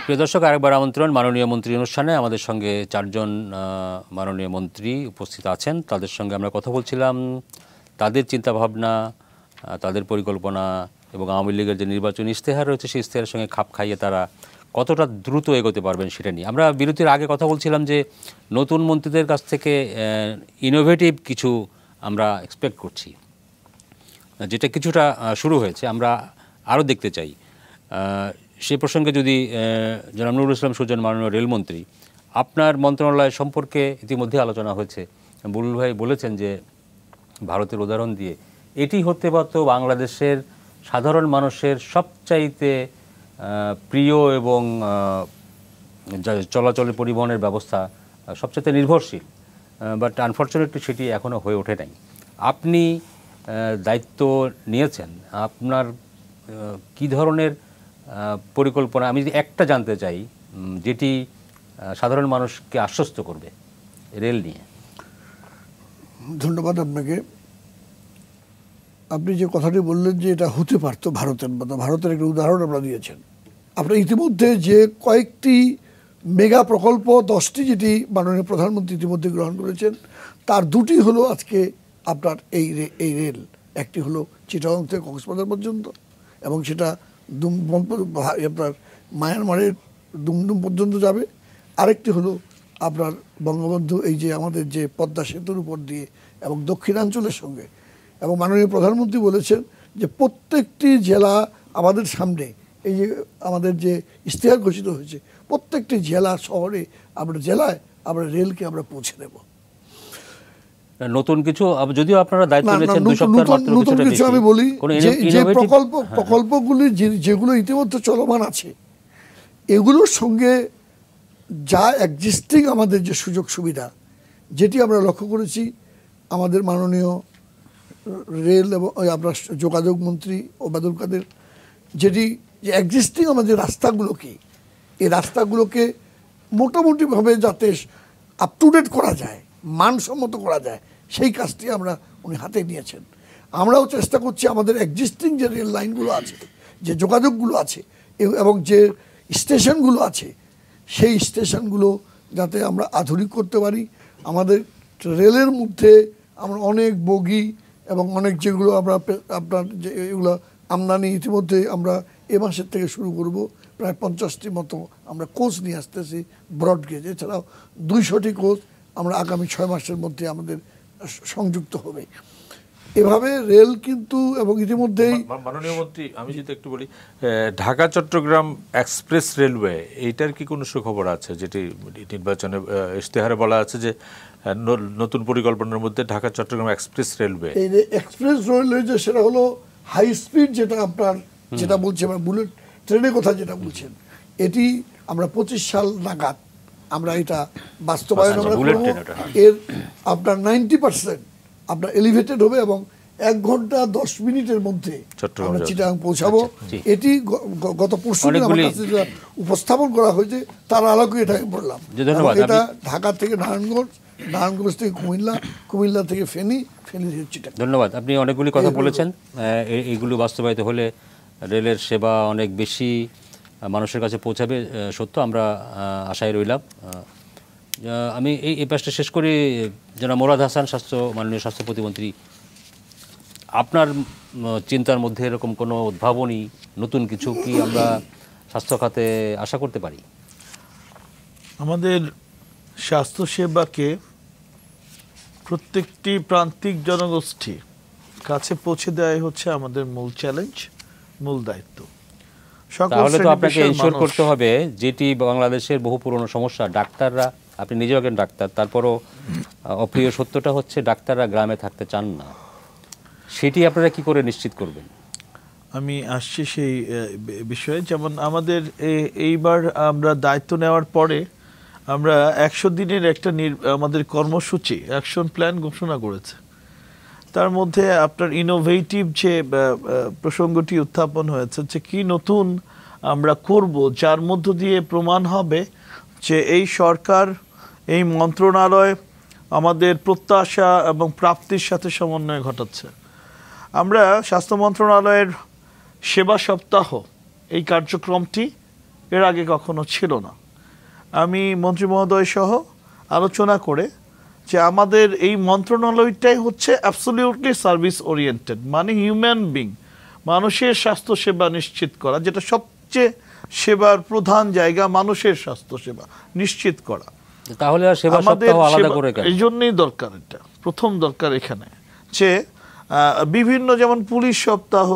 প্রিয় দর্শক, আরেকবার আমন্ত্রণ মাননীয় মন্ত্রী অনুষ্ঠানে। আমাদের সঙ্গে 4 জন মাননীয় মন্ত্রী উপস্থিত আছেন। তাদের সঙ্গে আমরা কথা বলছিলাম তাদের চিন্তাভাবনা, তাদের পরিকল্পনা এবং আওয়ামী লীগের যে নির্বাচনী ইশতেহার রয়েছে সেই ইশতেহারের সঙ্গে খাপ খাইয়ে তারা কতটা দ্রুত এগোতে পারবেন সেটা নিয়ে। আমরা বিরতির আগে কথা বলছিলাম যে নতুন মন্ত্রীদের কাছ থেকে ইনোভেটিভ কিছু আমরা এক্সপেক্ট করছি, যেটা কিছুটা শুরু হয়েছে, আমরা আরও দেখতে চাই। সে প্রসঙ্গে যদি জনাব নুরুল ইসলাম সুজন, মাননীয় রেলমন্ত্রী, আপনার মন্ত্রণালয় সম্পর্কে ইতিমধ্যে আলোচনা হয়েছে। বুলবুল ভাই বলেছেন যে ভারতের উদাহরণ দিয়ে এটি হতে পারত বাংলাদেশের সাধারণ মানুষের সবচাইতে প্রিয় এবং চলাচলের পরিবহনের ব্যবস্থা সবচাইতে নির্ভরশীল, বাট আনফর্চুনেটলি সেটি এখনও হয়ে ওঠে নাই। আপনি দায়িত্ব নিয়েছেন, আপনার কী ধরনের পরিকল্পনা, আমি যদি একটা জানতে চাই যেটি সাধারণ মানুষকে আশ্বস্ত করবে রেল নিয়ে। ধন্যবাদ আপনাকে। আপনি যে কথাটি বললেন যে এটা হতে পারত ভারতের মতো, ভারতের একটা উদাহরণ আমরা দিয়েছেন। আপনার ইতিমধ্যে যে কয়েকটি মেগা প্রকল্প 10টি যেটি মাননীয় প্রধানমন্ত্রী ইতিমধ্যে গ্রহণ করেছেন, তার 2টি হলো আজকে আপনার এই রেল। একটি হলো চিটাগং থেকে কক্সবাজার পর্যন্ত, এবং সেটা আপনার মায়ানমারের দুমদুম পর্যন্ত যাবে। আরেকটি হলো আপনার বঙ্গবন্ধু এই যে আমাদের যে পদ্মা সেতুর উপর দিয়ে এবং দক্ষিণাঞ্চলের সঙ্গে। এবং মাননীয় প্রধানমন্ত্রী বলেছেন যে প্রত্যেকটি জেলা আমাদের সামনে, এই যে আমাদের যে ইশতেহার ঘোষিত হয়েছে, প্রত্যেকটি জেলা শহরে জেলায় আমরা রেলকে আমরা পৌঁছে দেব। নতুন কিছু, যদিও আপনারা দায়িত্ব নিয়েছেন 2 সপ্তাহ মাত্র, নতুন কিছু আমি বলি যে প্রকল্পগুলি যেগুলো ইতিমধ্যে চলমান আছে, এগুলোর সঙ্গে যা এক্সিস্টিং আমাদের যে সুযোগ সুবিধা, যেটি আমরা লক্ষ্য করেছি আমাদের মাননীয় রেল এবং আপনার যোগাযোগ মন্ত্রী ওবায়দুল কাদের, যেটি যে এক্সিস্টিং আমাদের রাস্তাগুলো কি, এই রাস্তাগুলোকে মোটামুটিভাবে যাতে আপ টু ডেট করা যায়, মানসম্মত করা যায়, সেই কাজটি উনি হাতে নিয়েছেন। আমরাও চেষ্টা করছি আমাদের এক্সিস্টিং যে রেল লাইনগুলো আছে, যে যোগাযোগগুলো আছে এবং যে স্টেশনগুলো আছে, সেই স্টেশনগুলো যাতে আমরা আধুনিক করতে পারি। আমাদের রেলের মধ্যে আমরা অনেক বগি এবং অনেক যেগুলো আপনার যে এগুলো আমদানি ইতিমধ্যে আমরা এ মাসের থেকে শুরু করব, প্রায় 50টি মতো আমরা কোচ নিয়ে আসতেছি ব্রড গেজ। এছাড়াও 200টি কোচ আমরা আগামী 6 মাসের মধ্যে আমাদের সংযুক্ত হবে। এভাবে রেল কিন্তু, এবং ইতিমধ্যেই মাননীয় মন্ত্রী, আমি যদি একটু বলি, ঢাকা চট্টগ্রাম এক্সপ্রেস রেলওয়ে, এইটার কি কোনো সুখবর আছে? যেটি নির্বাচনে ইশতেহারে বলা আছে যে নতুন পরিকল্পনার মধ্যে ঢাকা চট্টগ্রাম এক্সপ্রেস রেলওয়ে। এই এক্সপ্রেস রেলওয়ে যে সেটা হলো হাই স্পিড, যেটা আপনার যেটা বলছে বুলেট ট্রেনের কথা যেটা বলছেন, এটি আমরা 25 সাল নাগাদ আমরা এটা বাস্তবায়ন আমরা করব। এর আপনার 90% আপনার এলিভেটেড হবে এবং 1 ঘন্টা 10 মিনিটের মধ্যে আমরা চিটাগাং পৌঁছাবো। এটি গত পরশু আমার কাছে উপস্থাপন করা হয়েছে, তার আলোকে এটা বললাম। এটা ঢাকা থেকে নারায়ণগঞ্জ, নারায়ণগঞ্জ থেকে কুমিল্লা, কুমিল্লা থেকে ফেনী, ফেনী থেকে চিটাগাং। ধন্যবাদ। আপনি অনেকগুলি কথা বলেছেন। এইগুলো বাস্তবায়িত হলে রেলের সেবা অনেক বেশি মানুষের কাছে পৌঁছাবে, সত্য, আমরা আশায় রইলাম। আমি এই পাশটা শেষ করি। জনাব মোরাদ হাসান, মাননীয় স্বাস্থ্য প্রতিমন্ত্রী, আপনার চিন্তার মধ্যে এরকম কোনো উদ্ভাবনী নতুন কিছু কি আমরা স্বাস্থ্য খাতে আশা করতে পারি? আমাদের স্বাস্থ্যসেবাকে প্রত্যেকটি প্রান্তিক জনগোষ্ঠী কাছে পৌঁছে দেওয়াই হচ্ছে আমাদের মূল চ্যালেঞ্জ, মূল দায়িত্ব। তাহলে তো আপনাকে ইনশিওর করতে হবে, যেটি বাংলাদেশের বহু পুরনো সমস্যা, ডাক্তাররা, আপনি নিজেও একজন ডাক্তার, তারপরও অপ্রিয় সত্যটা হচ্ছে ডাক্তাররা গ্রামে থাকতে চান না। সেটি আপনারা কি করে নিশ্চিত করবেন? আমি আসছি সেই বিষয়ে। যেমন আমাদের এইবার আমরা দায়িত্ব নেওয়ার পরে আমরা 100 দিনের একটা আমাদের কর্মসূচি, অ্যাকশন প্ল্যান ঘোষণা করেছে। তার মধ্যে আপনার ইনোভেটিভ যে প্রসঙ্গটি উত্থাপন হয়েছে, যে কি নতুন আমরা করব, যার মধ্য দিয়ে প্রমাণ হবে যে এই সরকার, এই মন্ত্রণালয় আমাদের প্রত্যাশা এবং প্রাপ্তির সাথে সমন্বয় ঘটাচ্ছে। আমরা স্বাস্থ্য মন্ত্রণালয়ের সেবা সপ্তাহ এই কার্যক্রমটি এর আগে কখনো ছিল না। আমি মন্ত্রী মহোদয় সহ আলোচনা করে যে আমাদের এই মন্ত্রণালয়টাই হচ্ছে অ্যাবসলিউটলি সার্ভিস ওরিয়েন্টেড, মানে হিউম্যান বিং, মানুষের স্বাস্থ্য সেবা নিশ্চিত করা, যেটা সবচেয়ে সেবার প্রধান জায়গা, মানুষের স্বাস্থ্য সেবা নিশ্চিত করা। তাহলে আর সেবা সপ্তাহ আলাদা করে কেন? এই জন্যই দরকার, এটা প্রথম দরকার এখানে যে বিভিন্ন যেমন পুলিশ সপ্তাহ,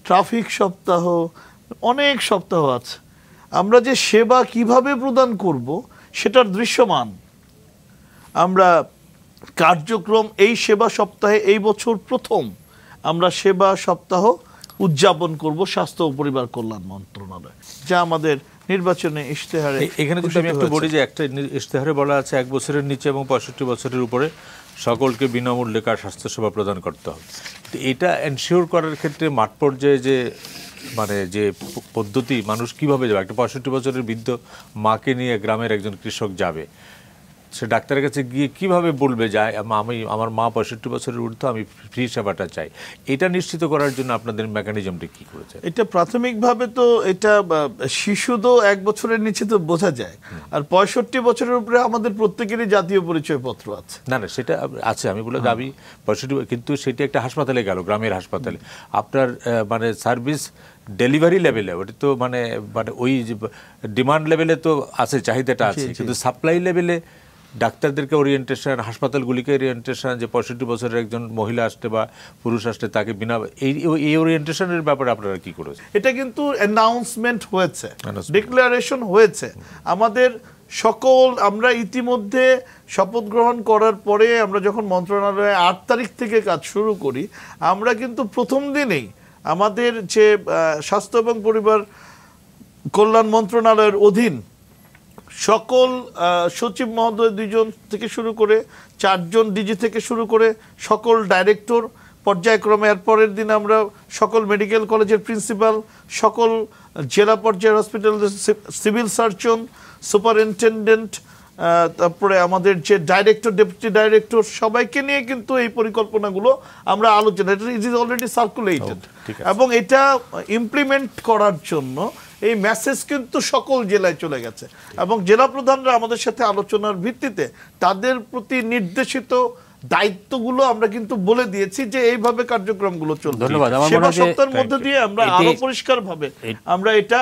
ট্রাফিক সপ্তাহ, অনেক সপ্তাহ আছে। আমরা যে সেবা কিভাবে প্রদান করব সেটার দৃশ্যমান আমরা কার্যক্রম এই সেবা সপ্তাহে এই বছর প্রথম আমরা সেবা সপ্তাহ উদযাপন করব স্বাস্থ্য ও পরিবার কল্যাণ মন্ত্রণালয়, যা আমাদের নির্বাচনে ইশতেহারে। এখানে যদি আমি একটু বলি যে একটা ইশতেহারে বলা আছে 1 বছরের নিচে এবং 65 বছরের উপরে সকলকে বিনামূল্যে স্বাস্থ্যসেবা প্রদান করতে হবে। তো এটা এনশিওর করার ক্ষেত্রে মাঠ পর্যায়ে যে মানে যে পদ্ধতি, মানুষ কিভাবে যাবে, একটা 65 বছরের বৃদ্ধ মাকে নিয়ে গ্রামের একজন কৃষক যাবে, সে ডাক্তারের কাছে গিয়ে কিভাবে বলবে যে আমি আমার মা 65 বছরের ঊর্ধ্ব, আমি ফ্রি সেবাটা চাই, এটা নিশ্চিত করার জন্য আপনাদের মেকানিজমটা কি করেছে? এটা প্রাথমিকভাবে তো এটা শিশু তো 1 বছরের নিচে তো বোঝা যায়, আর 65 বছরের উপরে আমাদের প্রত্যেকেরই জাতীয় পরিচয়পত্র আছে। না না, সেটা আছে, আমি বলে দাবি 65, কিন্তু সেটা একটা হাসপাতালে গেল, গ্রামের হাসপাতালে, আপনার মানে সার্ভিস ডেলিভারি লেভেলে ওটা তো মানে ওই ডিমান্ড লেভেলে তো আছে, চাহিদাটা আছে, কিন্তু সাপ্লাই লেভেলে ডাক্তারদেরকে ওরিয়েন্টেশন, হাসপাতালগুলিকে ওরিয়েন্টেশন, যে 65 বছরের একজন মহিলা আসতে বা পুরুষ আসতে তাকে বিনা এই ওরিয়েন্টেশনের ব্যাপারে আপনারা কি করেছেন? এটা কিন্তু অ্যানাউন্সমেন্ট হয়েছে, ডিক্লারেশন হয়েছে। আমাদের সকল আমরা ইতিমধ্যে শপথ গ্রহণ করার পরে আমরা যখন মন্ত্রণালয়ে 8 তারিখ থেকে কাজ শুরু করি, আমরা কিন্তু প্রথম দিনেই আমাদের যে স্বাস্থ্য এবং পরিবার কল্যাণ মন্ত্রণালয়ের অধীন সকল সচিব মহোদয় 2 জন থেকে শুরু করে 4 জন ডিজি থেকে শুরু করে সকল ডাইরেক্টর পর্যায়ক্রমে, এর পরের দিন আমরা সকল মেডিকেল কলেজের প্রিন্সিপাল, সকল জেলা পর্যায়ের হসপিটালের সিভিল সার্জন, সুপারিনটেনডেন্ট, তারপরে আমাদের যে ডাইরেক্টর, ডেপুটি ডাইরেক্টর, সবাইকে নিয়ে কিন্তু এই পরিকল্পনাগুলো আমরা আলোচনা, ইট ইজ অলরেডি সার্কুলেটেড, এবং এটা ইমপ্লিমেন্ট করার জন্য এই মেসেজ কিন্তু সকল জেলায় চলে গেছে, এবং জেলা প্রধানরা আমাদের সাথে আলোচনার ভিত্তিতে তাদের প্রতি নির্দেশিত দায়িত্বগুলো আমরা কিন্তু বলে দিয়েছি যে এইভাবে কার্যক্রমগুলো চলবে। সেবা সপ্তাহের মধ্যে দিয়ে আমরা আরো পরিষ্কারভাবে আমরা এটা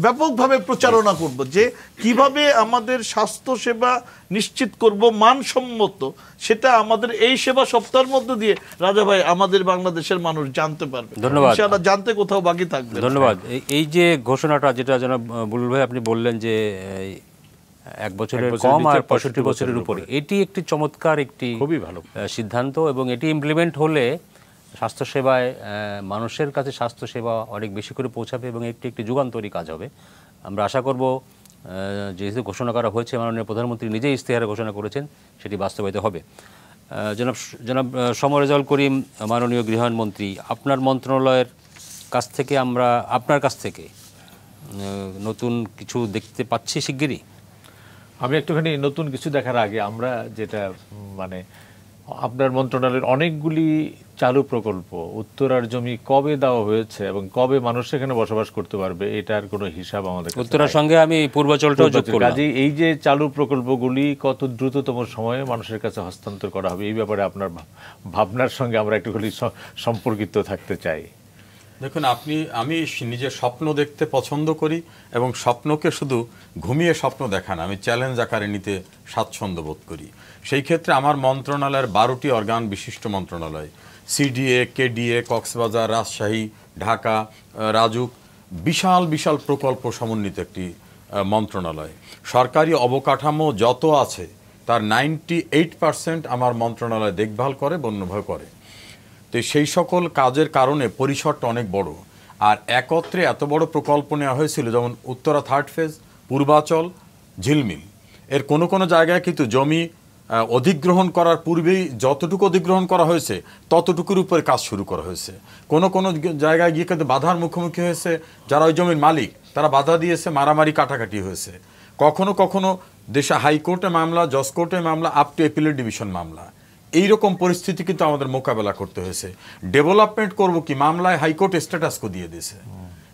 ব্যাপকভাবে প্রচারণা করব যে কিভাবে আমাদের স্বাস্থ্য সেবা নিশ্চিত করব মানসম্মত, সেটা আমাদের এই সেবা সপ্তাহের মধ্যে দিয়ে রাজা ভাই আমাদের বাংলাদেশের মানুষ জানতে পারবে। ধন্যবাদ, ইনশাআল্লাহ জানতে কোথাও বাকি থাকবে। ধন্যবাদ। এই যে ঘোষণাটা যেটা জনাব বুলবুল ভাই আপনি বললেন যে 1 বছরের কম আর 65 বছরের উপরে, এটি একটি চমৎকার একটি খুবই ভালো সিদ্ধান্ত, এবং এটি ইমপ্লিমেন্ট হলে স্বাস্থ্যসেবায় মানুষের কাছে স্বাস্থ্যসেবা অনেক বেশি করে পৌঁছাবে এবং একটি যুগান্তরী কাজ হবে। আমরা আশা করব যেহেতু ঘোষণা করা হয়েছে, মাননীয় প্রধানমন্ত্রী নিজেই ইশতেহারে ঘোষণা করেছেন, সেটি বাস্তবায়িত হবে। জনাব সমর রেজাউল করিম, মাননীয় গৃহায়ণ মন্ত্রী, আপনার মন্ত্রণালয়ের কাছ থেকে আমরা আপনার কাছ থেকে নতুন কিছু দেখতে পাচ্ছি শিগগিরই? আমি একটুখানি নতুন কিছু দেখার আগে আমরা যেটা মানে আপনার মন্ত্রণালয়ের অনেকগুলি চালু প্রকল্প, উত্তরার জমি কবে দেওয়া হয়েছে এবং কবে মানুষ সেখানে বসবাস করতে পারবে, এটার কোনো হিসাব আমাদের কাছে উত্তরার সঙ্গে আমি পূর্বাচলটাও যোগ করলাম। কাজেই এই যে চালু প্রকল্পগুলি কত দ্রুততম সময়ে মানুষের কাছে হস্তান্তর করা হবে, এই ব্যাপারে আপনার ভাবনার সঙ্গে আমরা একটুখানি সম্পর্কিত থাকতে চাই। দেখুন, আমি নিজের স্বপ্ন দেখতে পছন্দ করি, এবং স্বপ্নকে শুধু ঘুমিয়ে স্বপ্ন দেখা না, আমি চ্যালেঞ্জ আকারে নিতে স্বাচ্ছন্দ্য বোধ করি। সেই ক্ষেত্রে আমার মন্ত্রণালয়ের 12টি অর্গান বিশিষ্ট মন্ত্রণালয়, সিডিএ, কেডিএ, কক্সবাজার, রাজশাহী, ঢাকা, রাজুক, বিশাল বিশাল প্রকল্প সমন্বিত একটি মন্ত্রণালয়। সরকারি অবকাঠামো যত আছে তার 98% আমার মন্ত্রণালয় দেখভাল করে, বন্যভাবে করে। তো সেই সকল কাজের কারণে পরিসরটা অনেক বড়, আর একত্রে এত বড় প্রকল্প নেওয়া হয়েছিল, যেমন উত্তরা 3rd ফেজ, পূর্বাচল, ঝিলমিল, এর কোনো কোনো জায়গায় কিন্তু জমি অধিগ্রহণ করার পূর্বেই যতটুকু অধিগ্রহণ করা হয়েছে ততটুকুর উপরে কাজ শুরু করা হয়েছে। কোনো কোনো জায়গায় গিয়ে কিন্তু বাধার মুখোমুখি হয়েছে যারা ওই জমির মালিক, তারা বাধা দিয়েছে, মারামারি কাটাকাটি হয়েছে। কখনো কখনো দেশে হাইকোর্টে মামলা, জজ কোর্টে মামলা, আপ টু অ্যাপিলেট ডিভিশন মামলা, এইরকম পরিস্থিতি কিন্তু আমাদের মোকাবেলা করতে হয়েছে। ডেভেলপমেন্ট করব কি, মামলায় হাইকোর্ট স্ট্যাটাসকো দিয়ে দিয়েছে।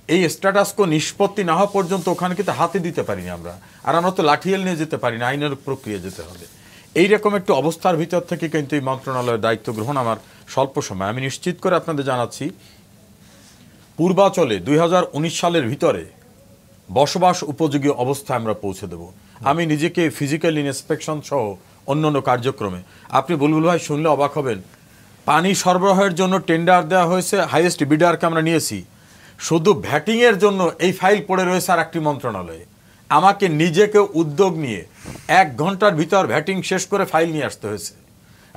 এই স্ট্যাটাসকো নিষ্পত্তি না হওয়া পর্যন্ত ওখানে কিন্তু হাতে দিতে পারিনি আমরা, আর আমরা তো লাঠিয়াল নিয়ে যেতে পারি না, আইনের প্রক্রিয়া যেতে হবে। এইরকম একটু অবস্থার ভিতর থেকে কিন্তু এই মন্ত্রণালয়ের দায়িত্ব গ্রহণ আমার স্বল্প সময়। আমি নিশ্চিত করে আপনাদের জানাচ্ছি, পূর্বাচলে 2019 সালের ভিতরে বসবাস উপযোগী অবস্থায় আমরা পৌঁছে দেব। আমি নিজেকে ফিজিক্যাল ইন্সপেকশন সহ অন্যান্য কার্যক্রমে, আপনি বুলবুল ভাই শুনলে অবাক হবেন, পানি সরবরাহের জন্য টেন্ডার দেওয়া হয়েছে, হাইয়েস্ট বিডারকে আমরা নিয়েছি। শুধু ভ্যাটিংয়ের জন্য এই ফাইল পড়ে রয়েছে আর একটি মন্ত্রণালয়ে। আমাকে নিজেকে উদ্যোগ নিয়ে 1 ঘন্টার ভিতর ভ্যাটিং শেষ করে ফাইল নিয়ে আসতে হয়েছে।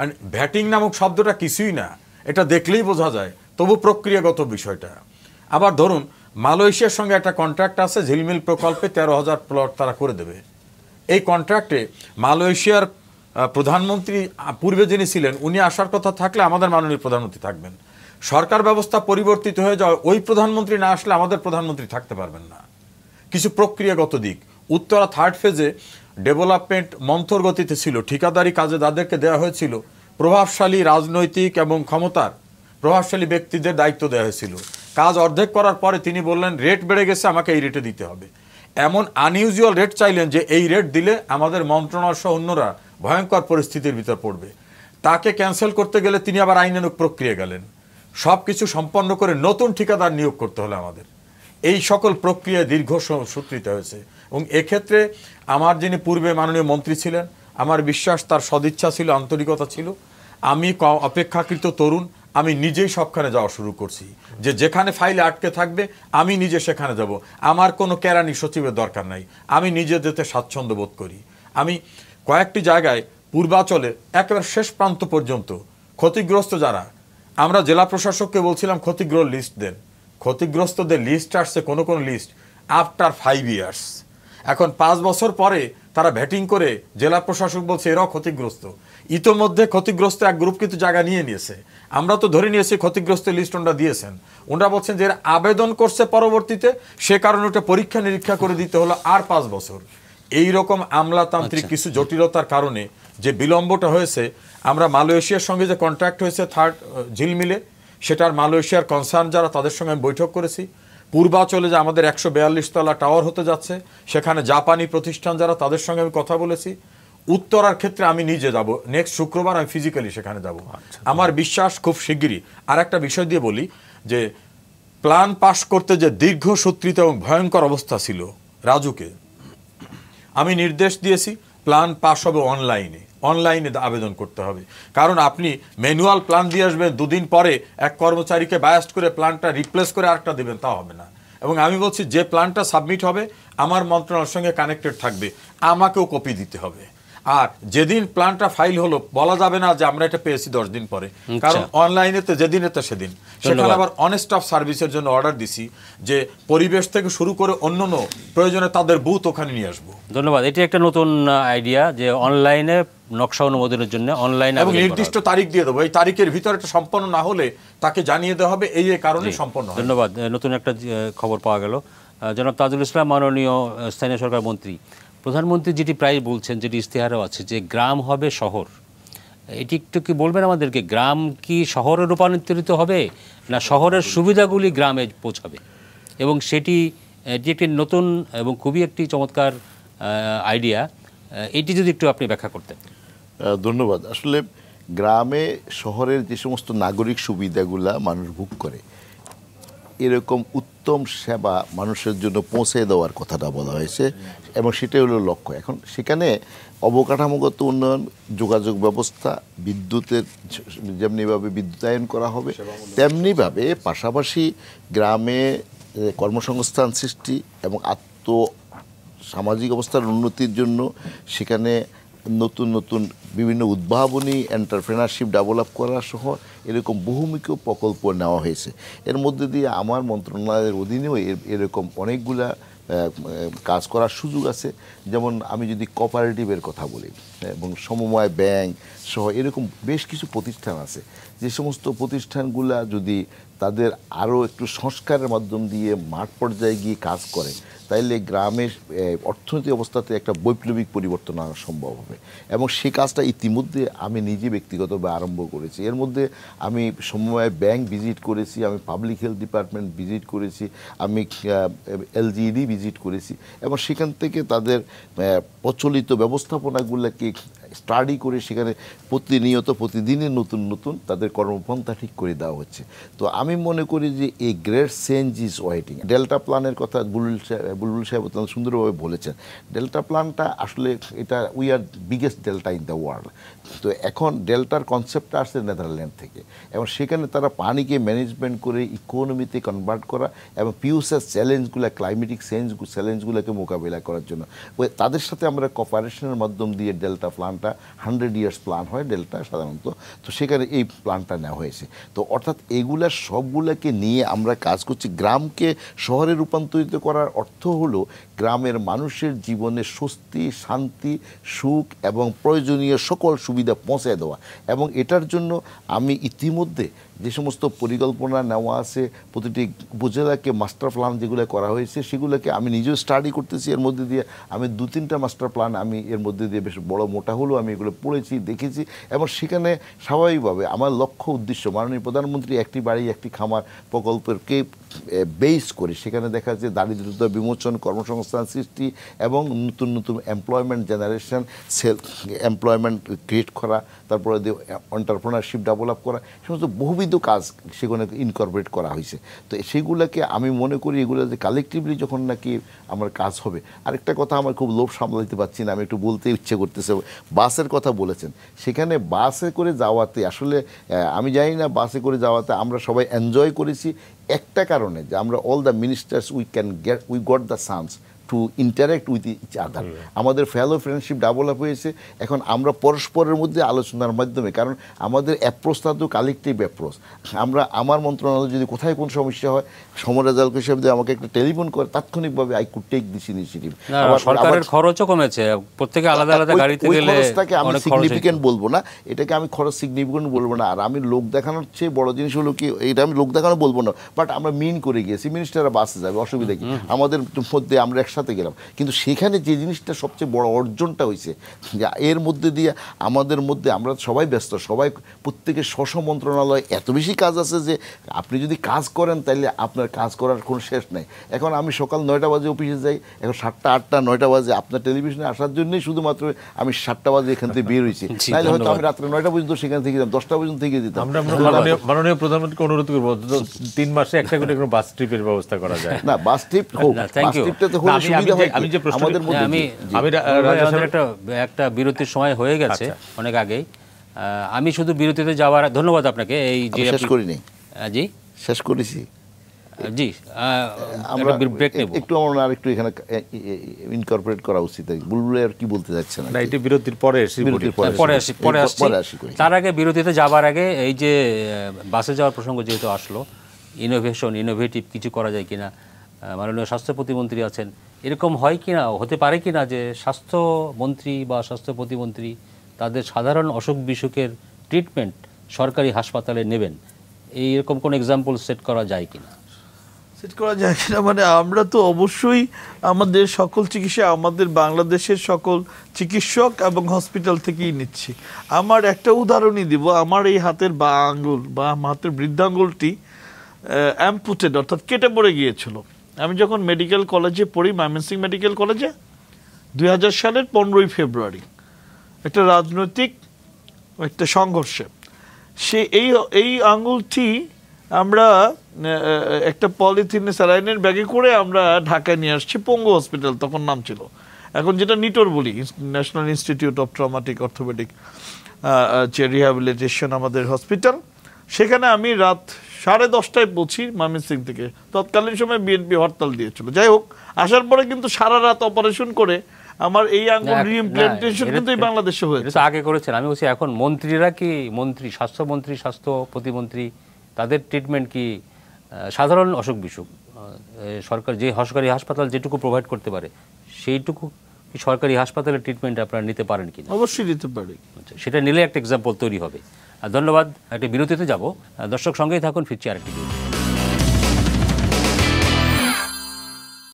আর ভ্যাটিং নামক শব্দটা কিছুই না, এটা দেখলেই বোঝা যায়, তবু প্রক্রিয়াগত বিষয়টা। আবার ধরুন মালয়েশিয়ার সঙ্গে একটা কন্ট্রাক্ট আছে, ঝিলমিল প্রকল্পে 13,000 প্লট তারা করে দেবে। এই কন্ট্রাক্টে মালয়েশিয়ার প্রধানমন্ত্রী পূর্বে যিনি ছিলেন উনি আসার কথা থাকলে আমাদের মাননীয় প্রধানমন্ত্রী থাকবেন। সরকার ব্যবস্থা পরিবর্তিত হয়ে যাওয়া, ওই প্রধানমন্ত্রী না আসলে আমাদের প্রধানমন্ত্রী থাকতে পারবেন না। কিছু প্রক্রিয়াগত দিক, উত্তরা 3rd ফেজে ডেভেলপমেন্ট মন্থর গতিতে ছিল। ঠিকাদারি কাজে যাদেরকে দেওয়া হয়েছিল প্রভাবশালী রাজনৈতিক এবং ক্ষমতার প্রভাবশালী ব্যক্তিদের দায়িত্ব দেওয়া হয়েছিল। কাজ অর্ধেক করার পরে তিনি বললেন রেট বেড়ে গেছে, আমাকে এই রেটে দিতে হবে। এমন আনইউজুয়াল রেট চাইলেন যে এই রেট দিলে আমাদের মন্ত্রণালয় সহ অন্যরা ভয়ঙ্কর পরিস্থিতির ভিতর পড়বে। তাকে ক্যান্সেল করতে গেলে তিনি আবার আইনানুগ প্রক্রিয়া গেলেন। সব কিছু সম্পন্ন করে নতুন ঠিকাদার নিয়োগ করতে হলো আমাদের। এই সকল প্রক্রিয়া দীর্ঘ সূত্রিত হয়েছে এবং এক্ষেত্রে আমার যিনি পূর্বে মাননীয় মন্ত্রী ছিলেন, আমার বিশ্বাস তার সদিচ্ছা ছিল, আন্তরিকতা ছিল। আমি অপেক্ষাকৃত তরুণ, আমি নিজেই সবখানে যাওয়া শুরু করছি, যে যেখানে ফাইলে আটকে থাকবে আমি নিজে সেখানে যাব। আমার কোনো কেরানি সচিবের দরকার নাই, আমি নিজে যেতে স্বাচ্ছন্দ্য বোধ করি। আমি কয়েকটি জায়গায় পূর্বাচলে একেবারে শেষ প্রান্ত পর্যন্ত ক্ষতিগ্রস্ত যারা, আমরা জেলা প্রশাসককে বলছিলাম ক্ষতিগ্রস্ত লিস্ট দেন। ক্ষতিগ্রস্তদের লিস্ট আসছে কোনো কোনো লিস্ট আফটার 5 ইয়ার্স। এখন 5 বছর পরে তারা ভ্যাটিং করে জেলা প্রশাসক বলছে এরাও ক্ষতিগ্রস্ত। ইতোমধ্যে ক্ষতিগ্রস্ত এক গ্রুপ কিন্তু জায়গা নিয়ে নিয়েছে। আমরা তো ধরে নিয়েছি ক্ষতিগ্রস্ত লিস্ট ওনারা দিয়েছেন। ওনারা বলছেন যে এরা আবেদন করছে পরবর্তীতে, সে কারণে ওটা পরীক্ষা নিরীক্ষা করে দিতে হলো আর 5 বছর। এই রকম আমলাতান্ত্রিক কিছু জটিলতার কারণে যে বিলম্বটা হয়েছে, আমরা মালয়েশিয়ার সঙ্গে যে কন্ট্রাক্ট হয়েছে 3rd ঝিলমিলে, সেটার মালয়েশিয়ার কনসার্ন যারা তাদের সঙ্গে আমি বৈঠক করেছি। পূর্বাচলে যে আমাদের 142 তলা টাওয়ার হতে যাচ্ছে, সেখানে জাপানি প্রতিষ্ঠান যারা তাদের সঙ্গে আমি কথা বলেছি। উত্তরার ক্ষেত্রে আমি নিজে যাব, নেক্সট শুক্রবার আমি ফিজিক্যালি সেখানে যাব। আমার বিশ্বাস খুব শিগগিরই। আর একটা বিষয় দিয়ে বলি যে প্ল্যান পাস করতে যে দীর্ঘসূত্রিত এবং ভয়ঙ্কর অবস্থা ছিল রাজুকে, আমি নির্দেশ দিয়েছি প্ল্যান পাস হবে অনলাইনে আবেদন করতে হবে। কারণ আপনি ম্যানুয়াল প্ল্যান দিয়ে আসবেন, 2 দিন পরে এক কর্মচারীকে বায়াস্ট করে প্ল্যানটা রিপ্লেস করে আরেকটা দেবেন, তা হবে না। এবং আমি বলছি যে প্ল্যানটা সাবমিট হবে আমার মন্ত্রণালয়ের সঙ্গে কানেক্টেড থাকবে, আমাকেও কপি দিতে হবে। আর যেদিন প্ল্যানটা ফাইল হলো বলা যাবে না যে আমরা এটা পেয়েছি 10 দিন পরে, কারণ অনলাইনেতে যেদিনেতে সেদিন। সেখানে আবার অনেস্ট অফ সার্ভিসের জন্য অর্ডার দিছি যে পরিবেশ থেকে শুরু করে অন্যান্য প্রয়োজনে তাদের বুথ ওখানে নিয়ে আসবো। ধন্যবাদ। এটি একটা নতুন আইডিয়া যে অনলাইনে নকশা অনুমোদনের জন্য অনলাইনে এবং নির্দিষ্ট তারিখ দিয়ে দেবো, এই তারিখের ভিতরে এটা সম্পন্ন না হলে তাকে জানিয়ে দেওয়া হবে, এই কারণে সম্পন্ন হয়। ধন্যবাদ। নতুন একটা খবর পাওয়া গেল। জনাব তাজুল ইসলাম, মাননীয় স্থানীয় সরকার মন্ত্রী, প্রধানমন্ত্রী যেটি প্রায় বলছেন, যেটি ইশতেহারও আছে, যে গ্রাম হবে শহর, এটি একটু কি বলবেন আমাদেরকে? গ্রাম কি শহরে রূপান্তরিত হবে, না শহরের সুবিধাগুলি গ্রামে পৌঁছাবে? এবং এটি একটি নতুন এবং খুবই একটি চমৎকার আইডিয়া, এটি যদি একটু আপনি ব্যাখ্যা করতেন। ধন্যবাদ। আসলে গ্রামে শহরের যে সমস্ত নাগরিক সুবিধাগুলা মানুষ ভোগ করে, এরকম উত্তম সেবা মানুষের জন্য পৌঁছে দেওয়ার কথাটা বলা হয়েছে এবং সেটাই হলো লক্ষ্য। এখন সেখানে অবকাঠামোগত উন্নয়ন, যোগাযোগ ব্যবস্থা, বিদ্যুতের যেমনিভাবে বিদ্যুতায়ন করা হবে, তেমনিভাবে পাশাপাশি গ্রামে কর্মসংস্থান সৃষ্টি এবং সামাজিক অবস্থার উন্নতির জন্য সেখানে নতুন নতুন বিভিন্ন উদ্ভাবনী এন্টারপ্রেনারশিপ ডেভেলপ করা সহ এরকম বহুমুখী প্রকল্প নেওয়া হয়েছে। এর মধ্যে দিয়ে আমার মন্ত্রণালয়ের অধীনেও এরকম অনেকগুলা কাজ করার সুযোগ আছে। যেমন আমি যদি কোঅপারেটিভের কথা বলি এবং সমবায় ব্যাংক সহ এরকম বেশ কিছু প্রতিষ্ঠান আছে, যে সমস্ত প্রতিষ্ঠানগুলা যদি তাদের আরও একটু সংস্কারের মাধ্যম দিয়ে মাঠ পর্যায়ে গিয়ে কাজ করে, তাইলে গ্রামের অর্থনৈতিক অবস্থাতে একটা বৈপ্লবিক পরিবর্তন আনা সম্ভব হবে। এবং সেই কাজটা ইতিমধ্যে আমি নিজে ব্যক্তিগতভাবে আরম্ভ করেছি। এর মধ্যে আমি সময় ব্যাংক ভিজিট করেছি, আমি পাবলিক হেলথ ডিপার্টমেন্ট ভিজিট করেছি, আমি এলজিইডি ভিজিট করেছি, এবং সেখান থেকে তাদের প্রচলিত ব্যবস্থাপনাগুলোকে স্টাডি করে সেখানে প্রতিনিয়ত প্রতিদিনের নতুন নতুন তাদের কর্মপন্থা ঠিক করে দেওয়া হচ্ছে। তো আমি মনে করি যে এই great change is waiting. Delta প্ল্যানের কথা বুলবুল সাহেব অত্যন্ত সুন্দরভাবে বলেছেন। ডেল্টা প্ল্যানটা আসলে এটা we are biggest delta in the world. তো এখন ডেল্টার কনসেপ্টটা আসছে নেদারল্যান্ড থেকে, এবং সেখানে তারা পানিকে ম্যানেজমেন্ট করে ইকোনমিতে কনভার্ট করা এবং ফিউচার চ্যালেঞ্জগুলো, ক্লাইমেটিক চ্যালেঞ্জগুলোকে মোকাবিলা করার জন্য তাদের সাথে আমরা কোঅপারেশনের মাধ্যম দিয়ে ডেল্টা প্ল্যানটা 100 ইয়ার্স প্ল্যান হয় ডেল্টা সাধারণত, তো সেখানে এই প্ল্যানটা নেওয়া হয়েছে। তো অর্থাৎ এগুলা সবগুলোকে নিয়ে আমরা কাজ করছি। গ্রামকে শহরে রূপান্তরিত করার অর্থ হলো গ্রামের মানুষের জীবনে স্বস্তি, শান্তি, সুখ এবং প্রয়োজনীয় সকল সুবিধা পৌঁছে দেওয়া। এবং এটার জন্য আমি ইতিমধ্যে যে সমস্ত পরিকল্পনা নেওয়া আছে, প্রতিটি উপজেলাকে মাস্টার প্ল্যান যেগুলো করা হয়েছে সেগুলোকে আমি নিজেও স্টাডি করতেছি। এর মধ্যে দিয়ে আমি 2-3টা মাস্টার প্ল্যান আমি এর মধ্যে দিয়ে বেশ বড় মোটা হলেও আমি এগুলো পড়েছি, দেখেছি, এবং সেখানে স্বাভাবিকভাবে আমার লক্ষ্য উদ্দেশ্য মাননীয় প্রধানমন্ত্রী একটি বাড়ি একটি খামার প্রকল্পকে বেস করে সেখানে দেখা যাচ্ছে দারিদ্রতা বিমোচন, কর্মসংস্থান সৃষ্টি এবং নতুন নতুন এমপ্লয়মেন্ট জেনারেশন, এমপ্লয়মেন্ট ক্রিয়েট করা, তারপরে এন্টারপ্রেনারশিপ ডেভেলপ করা, সমস্ত বহুবিধ কাজ সেখানে ইনকর্পোরেট করা হয়েছে। তো সেগুলোকে আমি মনে করি এগুলো যে কালেকটিভলি যখন নাকি আমার কাজ হবে। আরেকটা কথা আমার খুব লোভ সামলাতে পারছি না, আমি একটু বলতে ইচ্ছে করতেছে। বাসের কথা বলেছেন, সেখানে বাসে করে যাওয়াতে আসলে আমি জানি না, বাসে করে যাওয়াতে আমরা সবাই এনজয় করেছি একটা কারণে, যে আমরা all the ministers we got the chance to interact with each other. আমাদের ফেলো ফ্রেন্ডশিপ ডেভেলপ হয়েছে। এখন আমরা পরস্পরের মধ্যে আলোচনার মাধ্যমে, কারণ আমাদের অ্যাপ্রোচটা তো কালেকটিভ অ্যাপ্রোচ। আমার মন্ত্রণালয় যদি কোথায় কোন সমস্যা হয়, সমরাজ আলকে সাহেব আমাকে একটা টেলিফোন করে তাৎক্ষণিকভাবে I could take this initiative. সরকারের খরচও কমেছে, প্রত্যেকে আলাদা আলাদা গাড়িতে গেলে খরচটাকে আমি সিগনিফিকেন্ট বলবো না, এটাকে আমি খরচ সিগনিফিকেন্ট বলবো না। আর আমি লোক দেখানোর চেয়ে বড় জিনিস হলো কি, এটা আমি লোক দেখানো বলবো না, বাট আমরা মিন করে গিয়েছি, মিনিস্টাররা বাসে যাবে, অসুবিধা কি, আমাদের মধ্যে আমরা সাথে গেলাম। কিন্তু সেখানে যে জিনিসটা সবচেয়ে বড় অর্জনটা হয়েছে, এর মধ্যে দিয়ে আমাদের মধ্যে আমরা সবাই ব্যস্ত, সবাই প্রত্যেকের স্ব মন্ত্রণালয় এত বেশি কাজ আছে যে আপনি যদি কাজ করেন তাহলে আপনার কাজ করার কোনো শেষ নাই। এখন আমি সকাল 9টা বাজে অফিসে যাই, এখন 7টা 8টা 9টা বাজে আপনার টেলিভিশনে আসার জন্যই শুধুমাত্র আমি 7টা বাজে এখান থেকে বের হয়েছি, তাহলে হয়তো আমি রাত্রে 9টা পর্যন্ত সেখান থেকে যেতাম, 10টা পর্যন্ত থেকে যেতাম। আমরা মাননীয় প্রধানমন্ত্রীকে অনুরোধ করবো 3 মাসে একটা করে কোনো বাস ট্রিপের ব্যবস্থা করা যায়। না, বাস ট্রিপ হোক, বাস ট্রিপটা তো হলে সুবিধা হয়। একটা বিরতির সময় হয়ে গেছে অনেক আগেই, আমি শুধু বিরতিতে যাওয়ার, ধন্যবাদ আপনাকে। এই যে শেষ করিনি, জি শেষ করেছি, জি আমরা ব্রেক নেব একটু, আমরা আরেকটু এখানে ইনকর্পোরেট করা উচিত। বুলবুল আর কি বলতে যাচ্ছে না, এটা বিরতির পরে পরে আসছি। তার আগে, বিরতিতে যাবার আগে এই যে বাসে যাওয়ার প্রসঙ্গ যেহেতু আসলো, ইনোভেটিভ কিছু করা যায় কিনা, মাননীয় স্বাস্থ্য প্রতিমন্ত্রী আছেন, এরকম হয় কিনা, হতে পারে কিনা যে স্বাস্থ্যমন্ত্রী বা স্বাস্থ্য প্রতিমন্ত্রী তাদের সাধারণ অসুখ বিসুখের ট্রিটমেন্ট সরকারি হাসপাতালে নেবেন, এইরকম কোন এক্সাম্পল সেট করা যায় কিনা? সেট করা যায় কিনা মানে আমরা তো অবশ্যই আমাদের সকল চিকিৎসা আমাদের বাংলাদেশের সকল চিকিৎসক এবং হসপিটাল থেকেই নিচ্ছি। আমার একটা উদাহরণই দিব, আমার এই হাতের বা আঙ্গুল বা হাতের বৃদ্ধাঙ্গুলটি অ্যাম্পুটেড অর্থাৎ কেটে পড়ে গিয়েছিল। আমি যখন মেডিকেল কলেজে পড়ি, ময়মনসিংহ মেডিকেল কলেজে 2000 সালের 15ই ফেব্রুয়ারি, একটা রাজনৈতিক একটা সংঘর্ষে এই আঙ্গুলটি আমরা একটা পলিথিনে স্যালাইনের ব্যাগে করে আমরা ঢাকায় নিয়ে আসছি, পঙ্গু হসপিটাল তখন নাম ছিল, এখন যেটা নিটোর বলি, national institute of traumatic orthopaedic যে রিহ্যাবিলিটেশন আমাদের হসপিটাল। সেখানে আমি রাত 10:30টায় পৌঁছি ময়মনসিংহ থেকে। তৎকালীন সময় বিএনপি হরতাল দিয়েছিল। যাই হোক, আসার পরে কিন্তু সারা রাত অপারেশন করে আমার এই আঙ্গুল রিইমপ্ল্যান্টেশন কিন্তু বাংলাদেশে হয়েছে। এটা আগে করেছেন। আমি বলছি এখন মন্ত্রীরা কি, স্বাস্থ্যমন্ত্রী, স্বাস্থ্য প্রতিমন্ত্রী, তাদের ট্রিটমেন্ট কি সাধারণ অসুখ বিসুখ সরকার যে সরকারি হাসপাতাল যেটুকু প্রোভাইড করতে পারে সেইটুকু কি সরকারি হাসপাতালের ট্রিটমেন্ট আপনারা নিতে পারেন কিনা? অবশ্যই নিতে পারি, সেটা নিলে একটা এক্সাম্পল তৈরি হবে। ধন্যবাদ। একটা বিরতিতে যাব, দর্শক সঙ্গেই থাকুন, ফিরছি আরেকটি বিরতি।